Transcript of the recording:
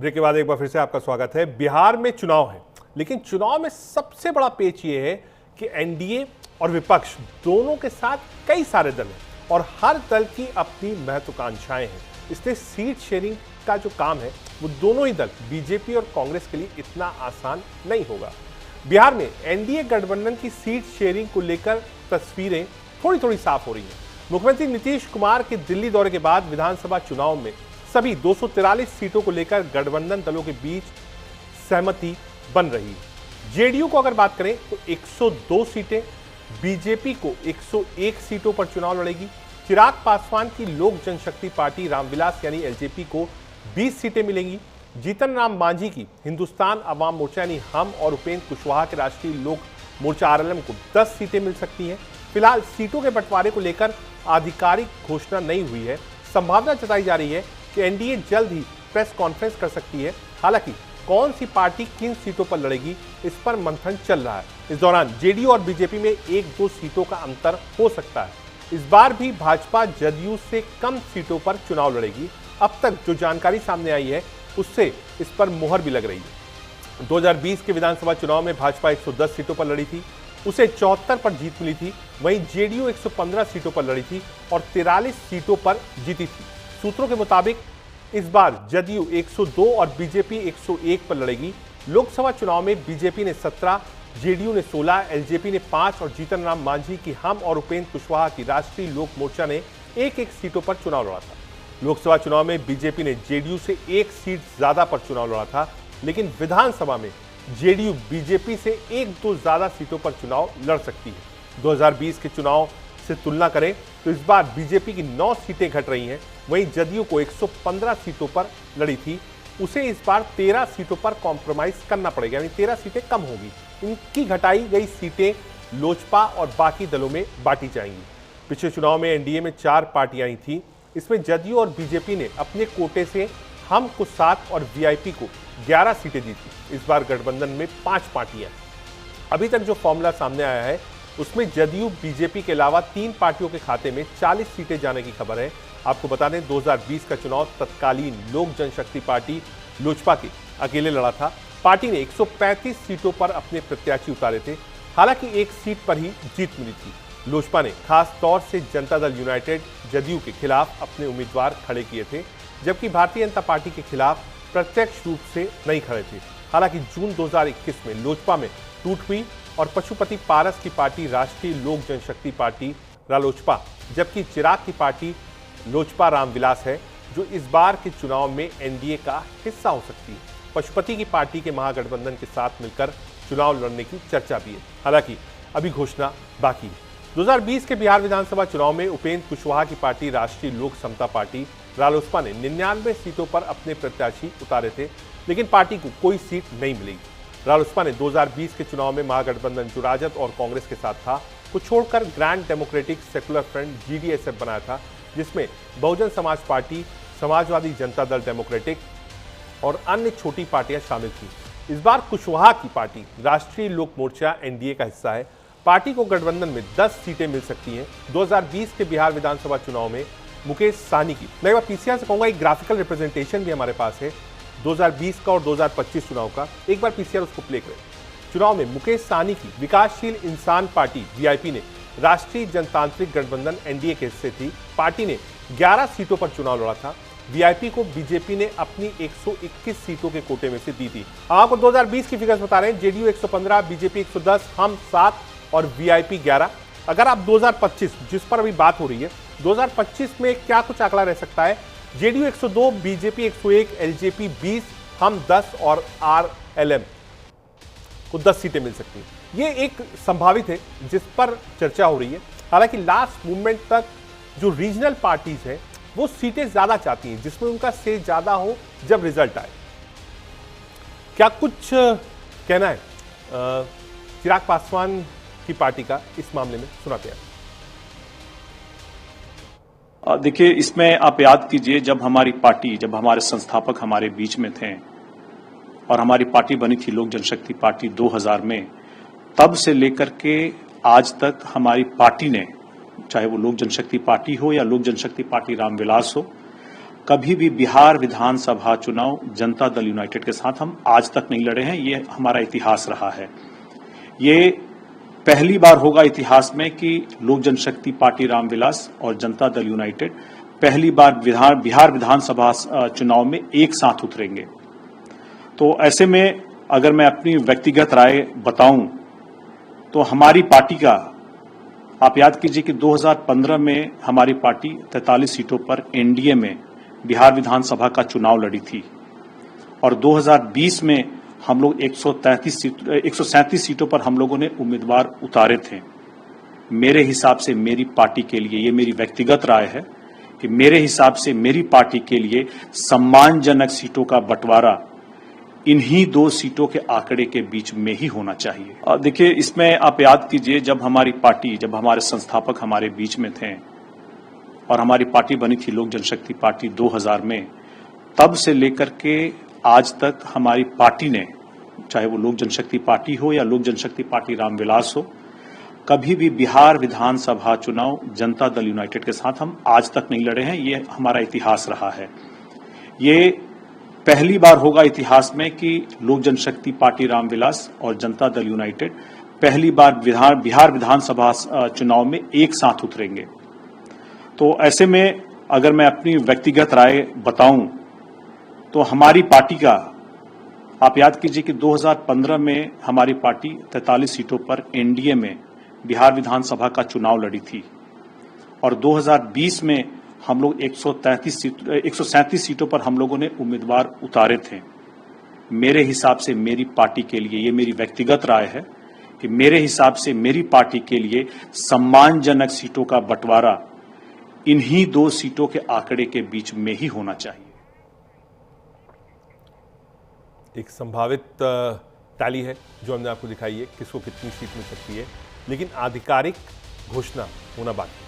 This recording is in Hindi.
ब्रेक के बाद एक बार फिर से आपका स्वागत है। बिहार में चुनाव है, लेकिन चुनाव में सबसे बड़ा पेच ये है कि एनडीए और विपक्ष दोनों के साथ कई सारे दल हैं और हर दल की अपनी महत्वाकांक्षाएं हैं। इसलिए सीट शेयरिंग का जो काम है वो दोनों ही दल बीजेपी और कांग्रेस के लिए इतना आसान नहीं होगा। बिहार में एनडीए गठबंधन की सीट शेयरिंग को लेकर तस्वीरें थोड़ी थोड़ी साफ हो रही हैं। मुख्यमंत्री नीतीश कुमार के दिल्ली दौरे के बाद विधानसभा चुनाव में सभी 243 सीटों को लेकर गठबंधन दलों के बीच सहमति बन रही है। जेडीयू को अगर बात करें तो 102 सीटें, बीजेपी को 101 सीटों पर चुनाव लड़ेगी। चिराग पासवान की लोक जनशक्ति पार्टी रामविलास यानी एलजेपी को 20 सीटें मिलेंगी। जीतन राम मांझी की हिंदुस्तान अवाम मोर्चा यानी हम और उपेंद्र कुशवाहा के राष्ट्रीय लोक मोर्चा आरएलएम को 10 सीटें मिल सकती हैं। फिलहाल सीटों के बंटवारे को लेकर आधिकारिक घोषणा नहीं हुई है। संभावना जताई जा रही है कि एनडीए जल्द ही प्रेस कॉन्फ्रेंस कर सकती है। हालांकि कौन सी पार्टी किन सीटों पर लड़ेगी इस पर मंथन चल रहा है। इस दौरान जेडीयू और बीजेपी में 1-2 सीटों का अंतर हो सकता है। इस बार भी भाजपा जदयू से कम सीटों पर चुनाव लड़ेगी। अब तक जो जानकारी सामने आई है उससे इस पर मुहर भी लग रही है। 2020 के विधानसभा चुनाव में भाजपा 110 सीटों पर लड़ी थी, उसे 74 पर जीत मिली थी। वहीं जेडीयू 115 सीटों पर लड़ी थी और 43 सीटों पर जीती थी। सूत्रों के मुताबिक इस बार जदयू 102 और बीजेपी 101 पर लड़ेगी। लोकसभा चुनाव में बीजेपी ने 17, जेडीयू ने 16, एलजेपी ने 5 और जीतन राम मांझी की हम और उपेंद्र कुशवाहा की राष्ट्रीय लोक मोर्चा ने 1-1 सीटों पर चुनाव लड़ा था। लोकसभा चुनाव में बीजेपी ने जेडीयू से 1 सीट ज्यादा पर चुनाव लड़ा था, लेकिन विधानसभा में जेडीयू बीजेपी से 1-2 ज्यादा सीटों पर चुनाव लड़ सकती है। 2020 के चुनाव से तुलना करें तो इस बार बीजेपी की 9 सीटें घट रही हैं। वहीं जदयू को 115 सीटों पर लड़ी थी, उसे इस बार 13 सीटों पर कॉम्प्रोमाइज करना पड़ेगा, यानी 13 सीटें कम होगी। इनकी घटाई गई सीटें लोजपा और बाकी दलों में बांटी जाएंगी। पिछले चुनाव में एनडीए में 4 पार्टियां आई थी। इसमें जदयू और बीजेपी ने अपने कोटे से हम को 7 और वीआईपी को 11 सीटें दी थी। इस बार गठबंधन में 5 पार्टियां। अभी तक जो फॉर्मूला सामने आया है उसमें जदयू बीजेपी के अलावा 3 पार्टियों के खाते में 40 सीटें जाने की खबर है। आपको बता दें 2020 का चुनाव तत्कालीन लोक जनशक्ति पार्टी लोजपा के अकेले लड़ा था। पार्टी ने 135 सीटों पर अपने प्रत्याशी उतारे थे। हालांकि 1 सीट पर ही जीत मिली थी। लोजपा ने खास तौर से जनता दल यूनाइटेड जदयू के खिलाफ अपने उम्मीदवार खड़े किए थे, जबकि भारतीय जनता पार्टी के खिलाफ प्रत्यक्ष रूप से नहीं खड़े थे। हालांकि जून 2021 में लोजपा में टूट हुई और पशुपति पारस की पार्टी राष्ट्रीय लोक जनशक्ति पार्टी रालोजपा, जबकि चिराग की पार्टी लोजपा रामविलास है, जो इस बार के चुनाव में एनडीए का हिस्सा हो सकती है। पशुपति की पार्टी के महागठबंधन के साथ मिलकर चुनाव लड़ने की चर्चा भी है। हालांकि अभी घोषणा बाकी है। 2020 के बिहार विधानसभा चुनाव में उपेंद्र कुशवाहा की पार्टी राष्ट्रीय लोक समता पार्टी रालोसपा ने 99 सीटों पर अपने प्रत्याशी उतारे थे, लेकिन पार्टी को कोई सीट नहीं मिली। रालोसपा ने 2020 के चुनाव में महागठबंधन जो राजद और कांग्रेस के साथ था को छोड़कर grand democratic secular front GDSF बनाया था, जिसमें बहुजन समाज पार्टी, समाजवादी जनता दल डेमोक्रेटिक और अन्य छोटी पार्टियां शामिल थी। इस बार कुशवाहा की पार्टी राष्ट्रीय लोक मोर्चा एनडीए का हिस्सा है। पार्टी को गठबंधन में 10 सीटें मिल सकती हैं। 2020 के बिहार विधानसभा चुनाव में मुकेश साहनी की, मैं एक बार पीसीआर से कहूंगा, एक ग्राफिकल रिप्रेजेंटेशन भी हमारे पास है 2020 का और 2025 चुनाव का। एक बार पीसीआर उसको प्ले करें। चुनाव में मुकेश साहनी की विकासशील इंसान पार्टी वीआईपी ने राष्ट्रीय जनतांत्रिक गठबंधन एनडीए के हिस्से थी। पार्टी ने 11 सीटों पर चुनाव लड़ा था। वीआईपी को बीजेपी ने अपनी 121 सीटों के कोटे में से दी थी। आपको 2020 की फिगर्स बता रहे हैं। जेडीयू 115, बीजेपी 110, हम 7 और वीआईपी 11। अगर आप 2025 जिस पर अभी बात हो रही है, 2025 में क्या कुछ आंकड़ा रह सकता है? जेडीयू 102, बीजेपी 101, एलजेपी 20, हम 10 और आरएलएम को 10 सीटें मिल सकती हैं। ये एक संभावित है जिस पर चर्चा हो रही है। हालांकि लास्ट मूवमेंट तक जो रीजनल पार्टीज हैं वो सीटें ज्यादा चाहती हैं, जिसमें उनका से ज्यादा हो जब रिजल्ट आए। क्या कुछ कहना है चिराग पासवान की पार्टी का इस मामले में? सुनाते हैं। देखिए, इसमें आप याद कीजिए जब हमारे संस्थापक हमारे बीच में थे और हमारी पार्टी बनी थी लोक जनशक्ति पार्टी 2000 में, तब से लेकर के आज तक हमारी पार्टी ने, चाहे वो लोक जनशक्ति पार्टी हो या लोक जनशक्ति पार्टी रामविलास हो, कभी भी बिहार विधानसभा चुनाव जनता दल यूनाइटेड के साथ हम आज तक नहीं लड़े हैं। ये हमारा इतिहास रहा है। ये पहली बार होगा इतिहास में कि लोक जनशक्ति पार्टी रामविलास और जनता दल यूनाइटेड पहली बार बिहार विधानसभा चुनाव में एक साथ उतरेंगे। तो ऐसे में अगर मैं अपनी व्यक्तिगत राय बताऊं तो हमारी पार्टी का, आप याद कीजिए कि 2015 में हमारी पार्टी 43 सीटों पर एनडीए में बिहार विधानसभा का चुनाव लड़ी थी और 2020 में हम लोग 137 सीटों पर हम लोगों ने उम्मीदवार उतारे थे। मेरे हिसाब से मेरी पार्टी के लिए, ये मेरी व्यक्तिगत राय है कि मेरे हिसाब से मेरी पार्टी के लिए सम्मानजनक सीटों का बंटवारा इन्हीं 2 सीटों के आंकड़े के बीच में ही होना चाहिए। देखिए, इसमें आप याद कीजिए जब हमारे संस्थापक हमारे बीच में थे और हमारी पार्टी बनी थी लोक जनशक्ति पार्टी 2000 में, तब से लेकर के आज तक हमारी पार्टी ने, चाहे वो लोक जनशक्ति पार्टी हो या लोक जनशक्ति पार्टी रामविलास हो, कभी भी बिहार विधानसभा चुनाव जनता दल यूनाइटेड के साथ हम आज तक नहीं लड़े हैं। ये हमारा इतिहास रहा है। ये पहली बार होगा इतिहास में कि लोक जनशक्ति पार्टी रामविलास और जनता दल यूनाइटेड पहली बार बिहार विधानसभा चुनाव में एक साथ उतरेंगे। तो ऐसे में अगर मैं अपनी व्यक्तिगत राय बताऊं तो हमारी पार्टी का, आप याद कीजिए कि 2015 में हमारी पार्टी 43 सीटों पर एनडीए में बिहार विधानसभा का चुनाव लड़ी थी और 2020 में हम लोग 137 सीटों पर हम लोगों ने उम्मीदवार उतारे थे। मेरे हिसाब से मेरी पार्टी के लिए, ये मेरी व्यक्तिगत राय है कि मेरे हिसाब से मेरी पार्टी के लिए सम्मानजनक सीटों का बंटवारा इन्हीं 2 सीटों के आंकड़े के बीच में ही होना चाहिए। एक संभावित टैली है जो हमने आपको दिखाई है, किसको कितनी सीट मिल सकती है, लेकिन आधिकारिक घोषणा होना बाकी है।